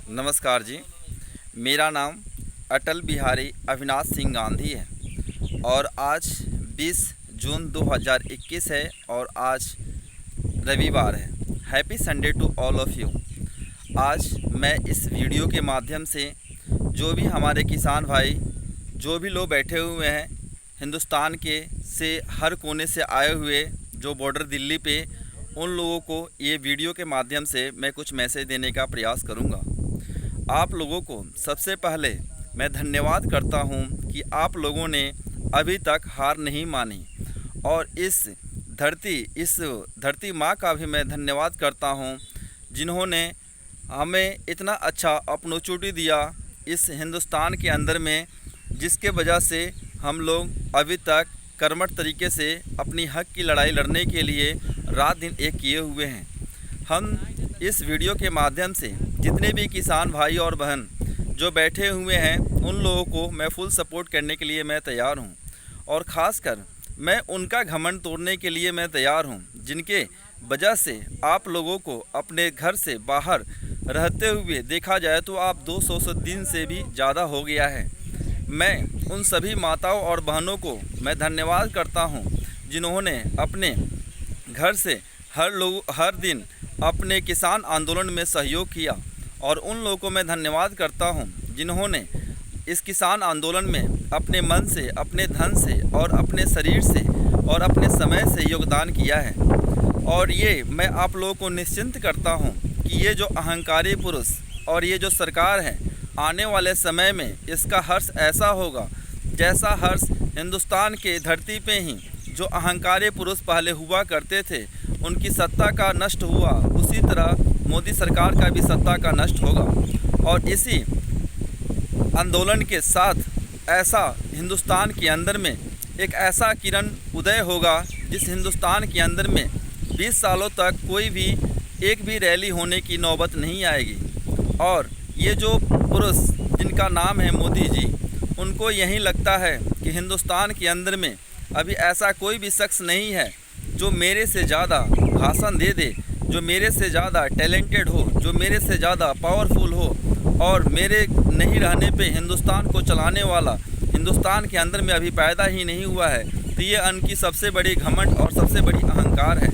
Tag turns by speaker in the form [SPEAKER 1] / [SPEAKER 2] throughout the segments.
[SPEAKER 1] नमस्कार जी। मेरा नाम अटल बिहारी अविनाश सिंह गांधी है और आज 20 जून 2021 है और आज रविवार है। Happy Sunday to all of you. आज मैं इस वीडियो के माध्यम से जो भी हमारे किसान भाई, जो भी लोग बैठे हुए हैं हिंदुस्तान के से हर कोने से आए हुए, जो बॉर्डर दिल्ली पे, उन लोगों को ये वीडियो के माध्यम से मैं कुछ मैसेज देने का प्रयास करूँगा। आप लोगों को सबसे पहले मैं धन्यवाद करता हूं कि आप लोगों ने अभी तक हार नहीं मानी और इस धरती माँ का भी मैं धन्यवाद करता हूं जिन्होंने हमें इतना अच्छा अपॉर्चुनिटी दिया इस हिंदुस्तान के अंदर में, जिसके वजह से हम लोग अभी तक कर्मठ तरीके से अपनी हक की लड़ाई लड़ने के लिए रात दिन एक किए हुए हैं। हम इस वीडियो के माध्यम से जितने भी किसान भाई और बहन जो बैठे हुए हैं उन लोगों को मैं फुल सपोर्ट करने के लिए मैं तैयार हूं और ख़ासकर मैं उनका घमंड तोड़ने के लिए मैं तैयार हूं जिनके वजह से आप लोगों को अपने घर से बाहर रहते हुए देखा जाए तो आप 200 दिन से भी ज़्यादा हो गया है। मैं उन सभी माताओं और बहनों को मैं धन्यवाद करता हूं जिन्होंने अपने घर से हर दिन अपने किसान आंदोलन में सहयोग किया और उन लोगों को मैं धन्यवाद करता हूं जिन्होंने इस किसान आंदोलन में अपने मन से, अपने धन से और अपने शरीर से और अपने समय से योगदान किया है। और ये मैं आप लोगों को निश्चिंत करता हूं कि ये जो अहंकारी पुरुष और ये जो सरकार है, आने वाले समय में इसका हर्ष ऐसा होगा जैसा हर्ष हिंदुस्तान के धरती पे ही जो अहंकारी पुरुष पहले हुआ करते थे, उनकी सत्ता का नष्ट हुआ, उसी तरह मोदी सरकार का भी सत्ता का नष्ट होगा। और इसी आंदोलन के साथ ऐसा हिंदुस्तान के अंदर में एक ऐसा किरण उदय होगा जिस हिंदुस्तान के अंदर में 20 सालों तक कोई भी एक भी रैली होने की नौबत नहीं आएगी। और ये जो पुरुष जिनका नाम है मोदी जी, उनको यही लगता है कि हिंदुस्तान के अंदर में अभी ऐसा कोई भी शख्स नहीं है जो मेरे से ज़्यादा भाषण दे दे, जो मेरे से ज़्यादा टैलेंटेड हो, जो मेरे से ज़्यादा पावरफुल हो और मेरे नहीं रहने पे हिंदुस्तान को चलाने वाला हिंदुस्तान के अंदर में अभी पैदा ही नहीं हुआ है। तो ये उनकी सबसे बड़ी घमंड और सबसे बड़ी अहंकार है।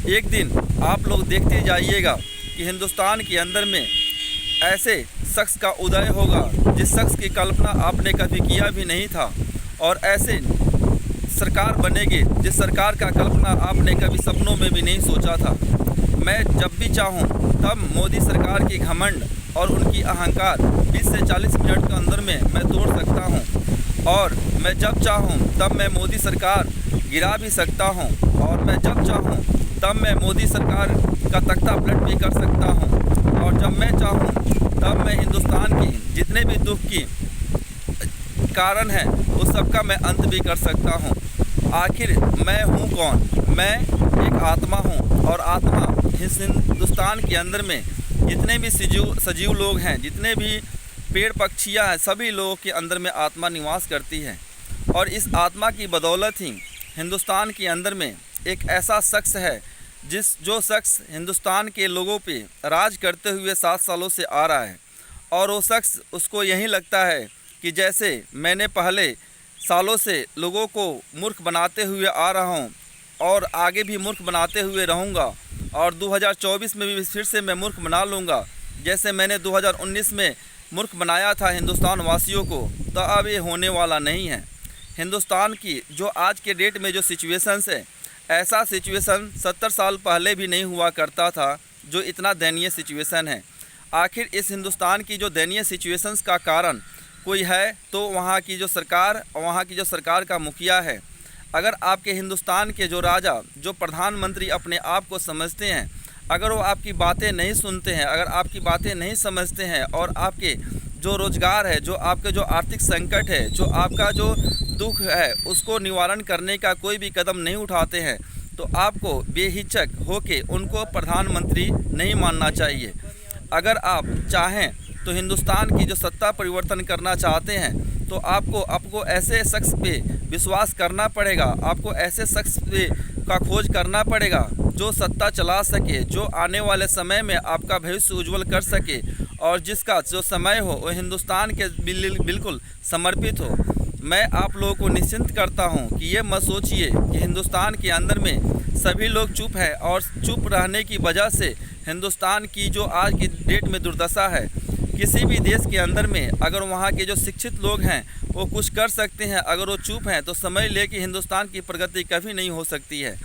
[SPEAKER 1] एक दिन आप लोग देखते जाइएगा कि हिंदुस्तान के अंदर में ऐसे शख्स का उदय होगा जिस शख्स की कल्पना आपने कभी किया भी नहीं था, और ऐसे सरकार बनेगी जिस सरकार का कल्पना आपने कभी सपनों में भी नहीं सोचा था। मैं जब भी चाहूं तब मोदी सरकार की घमंड और उनकी अहंकार 20 से 40 मिनट के अंदर में मैं तोड़ सकता हूं और मैं जब चाहूं तब मैं मोदी सरकार गिरा भी सकता हूं और मैं जब चाहूं तब मैं मोदी सरकार का तख्ता पलट भी कर सकता हूं और जब मैं चाहूं तब मैं हिंदुस्तान की जितने भी दुख की कारण है उस सब का मैं अंत भी कर सकता हूं। आखिर मैं हूं कौन? मैं एक आत्मा हूं और आत्मा इस हिंदुस्तान के अंदर में जितने भी सजीव लोग हैं, जितने भी पेड़ पक्षियां हैं, सभी लोगों के अंदर में आत्मा निवास करती है। और इस आत्मा की बदौलत ही हिंदुस्तान के अंदर में एक ऐसा शख्स है जो शख्स हिंदुस्तान के लोगों पे राज करते हुए 7 सालों से आ रहा है। और वो शख्स, उसको यही लगता है कि जैसे मैंने पहले सालों से लोगों को मूर्ख बनाते हुए आ रहा हूँ और आगे भी मूर्ख बनाते हुए रहूँगा और 2024 में भी फिर से मैं मूर्ख बना लूँगा, जैसे मैंने 2019 में मूर्ख बनाया था हिंदुस्तान वासियों को, तो अब ये होने वाला नहीं है। हिंदुस्तान की जो आज के डेट में जो सिचुएशंस है, ऐसा सिचुएशन 70 साल पहले भी नहीं हुआ करता था जो इतना दयनीय सिचुएशन है। आखिर इस हिंदुस्तान की जो दयनीय सिचुएशंस का कारण कोई है तो वहाँ की जो सरकार और वहाँ की जो सरकार का मुखिया है। अगर आपके हिंदुस्तान के जो राजा, जो प्रधानमंत्री अपने आप को समझते हैं, अगर वो आपकी बातें नहीं सुनते हैं, अगर आपकी बातें नहीं समझते हैं और आपके जो रोज़गार है, जो आपके जो आर्थिक संकट है, जो आपका जो दुख है, उसको निवारण करने का कोई भी कदम नहीं उठाते हैं, तो आपको बेहिचक होके उनको प्रधानमंत्री नहीं मानना चाहिए। अगर आप चाहें तो हिंदुस्तान की जो सत्ता परिवर्तन करना चाहते हैं तो आपको ऐसे शख्स पे विश्वास करना पड़ेगा, आपको ऐसे शख्स पे का खोज करना पड़ेगा जो सत्ता चला सके, जो आने वाले समय में आपका भविष्य उज्जवल कर सके और जिसका जो समय हो वो हिंदुस्तान के बिल्कुल समर्पित हो। मैं आप लोगों को निश्चिंत करता हूं कि ये मत सोचिए कि हिंदुस्तान के अंदर में सभी लोग चुप हैं और चुप रहने की वजह से हिंदुस्तान की जो आज की डेट में दुर्दशा है। किसी भी देश के अंदर में अगर वहाँ के जो शिक्षित लोग हैं वो कुछ कर सकते हैं, अगर वो चुप हैं तो समझ ले कि हिंदुस्तान की प्रगति कभी नहीं हो सकती है।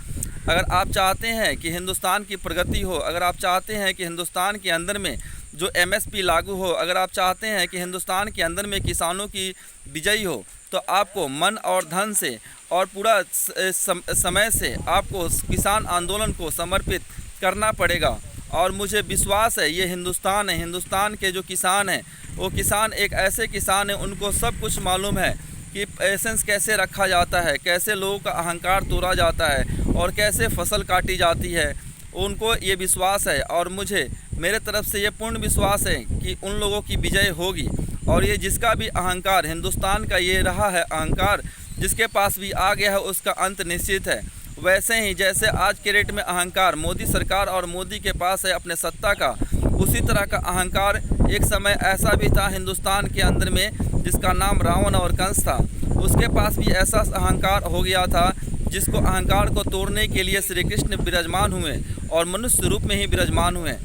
[SPEAKER 1] अगर आप चाहते हैं कि हिंदुस्तान की प्रगति हो, अगर आप चाहते हैं कि हिंदुस्तान के अंदर में जो MSP लागू हो, अगर आप चाहते हैं कि हिंदुस्तान के अंदर में किसानों की विजयी हो, तो आपको मन और धन से और पूरा समय से आपको किसान आंदोलन को समर्पित करना पड़ेगा। और मुझे विश्वास है ये हिंदुस्तान है, हिंदुस्तान के जो किसान हैं वो किसान एक ऐसे किसान हैं उनको सब कुछ मालूम है कि पेशेंस कैसे रखा जाता है, कैसे लोगों का अहंकार तोड़ा जाता है और कैसे फसल काटी जाती है। उनको ये विश्वास है और मुझे मेरे तरफ से ये पूर्ण विश्वास है कि उन लोगों की विजय होगी। और ये जिसका भी अहंकार हिंदुस्तान का ये रहा है अहंकार, जिसके पास भी आ गया है उसका अंत निश्चित है। वैसे ही जैसे आज के डेट में अहंकार मोदी सरकार और मोदी के पास है अपने सत्ता का, उसी तरह का अहंकार एक समय ऐसा भी था हिंदुस्तान के अंदर में जिसका नाम रावण और कंस था। उसके पास भी ऐसा अहंकार हो गया था जिसको अहंकार को तोड़ने के लिए श्री कृष्ण विराजमान हुए और मनुष्य रूप में ही विराजमान हुए।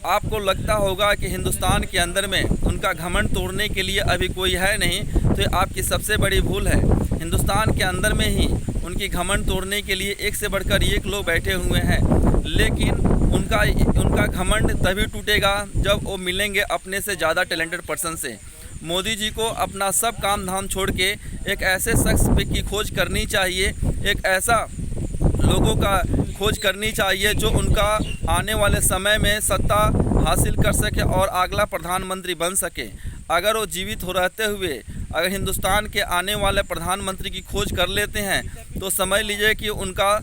[SPEAKER 1] आपको लगता होगा कि हिंदुस्तान के अंदर में उनका घमंड तोड़ने के लिए अभी कोई है नहीं, तो ये आपकी सबसे बड़ी भूल है। हिंदुस्तान के अंदर में ही उनकी घमंड तोड़ने के लिए एक से बढ़कर एक लोग बैठे हुए हैं, लेकिन उनका घमंड तभी टूटेगा जब वो मिलेंगे अपने से ज़्यादा टैलेंटेड पर्सन से। मोदी जी को अपना सब काम धाम छोड़ के एक ऐसे शख्स की खोज करनी चाहिए, एक ऐसा लोगों का खोज करनी चाहिए जो उनका आने वाले समय में सत्ता हासिल कर सके और अगला प्रधानमंत्री बन सके। अगर वो जीवित हो रहते हुए अगर हिंदुस्तान के आने वाले प्रधानमंत्री की खोज कर लेते हैं तो समझ लीजिए कि उनका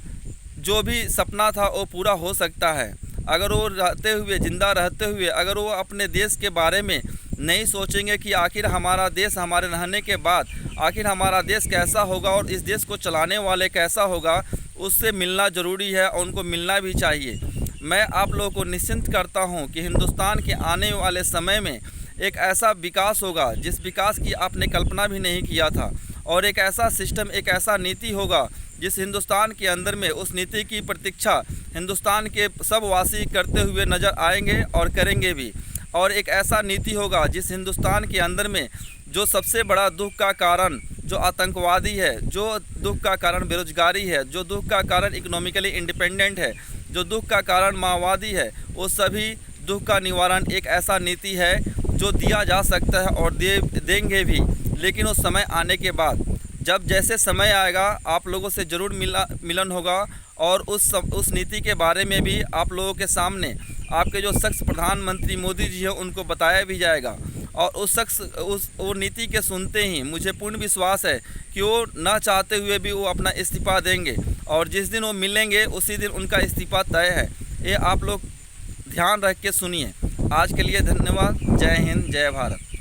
[SPEAKER 1] जो भी सपना था वो पूरा हो सकता है। अगर वो रहते हुए ज़िंदा रहते हुए अगर वो अपने देश के बारे में नहीं सोचेंगे कि आखिर हमारा देश हमारे रहने के बाद आखिर हमारा देश कैसा होगा और इस देश को चलाने वाले कैसा होगा, उससे मिलना ज़रूरी है और उनको मिलना भी चाहिए। मैं आप लोगों को निश्चिंत करता हूं कि हिंदुस्तान के आने वाले समय में एक ऐसा विकास होगा जिस विकास की आपने कल्पना भी नहीं किया था, और एक ऐसा सिस्टम, एक ऐसा नीति होगा जिस हिंदुस्तान के अंदर में उस नीति की प्रतीक्षा हिंदुस्तान के सब वासी करते हुए नज़र आएंगे और करेंगे भी। और एक ऐसा नीति होगा जिस हिंदुस्तान के अंदर में जो सबसे बड़ा दुख का कारण जो आतंकवादी है, जो दुख का कारण बेरोजगारी है, जो दुख का कारण इकोनॉमिकली इंडिपेंडेंट है, जो दुख का कारण माओवादी है, वो सभी दुख का निवारण एक ऐसा नीति है जो दिया जा सकता है और देंगे भी। लेकिन उस समय आने के बाद जब जैसे समय आएगा आप लोगों से ज़रूर मिलन होगा और उस नीति के बारे में भी आप लोगों के सामने आपके जो शख्स प्रधानमंत्री मोदी जी हैं उनको बताया भी जाएगा। और वो नीति के सुनते ही मुझे पूर्ण विश्वास है कि वो ना चाहते हुए भी वो अपना इस्तीफ़ा देंगे और जिस दिन वो मिलेंगे उसी दिन उनका इस्तीफ़ा तय है। ये आप लोग ध्यान रख के सुनिए। आज के लिए धन्यवाद। जय हिंद, जय भारत।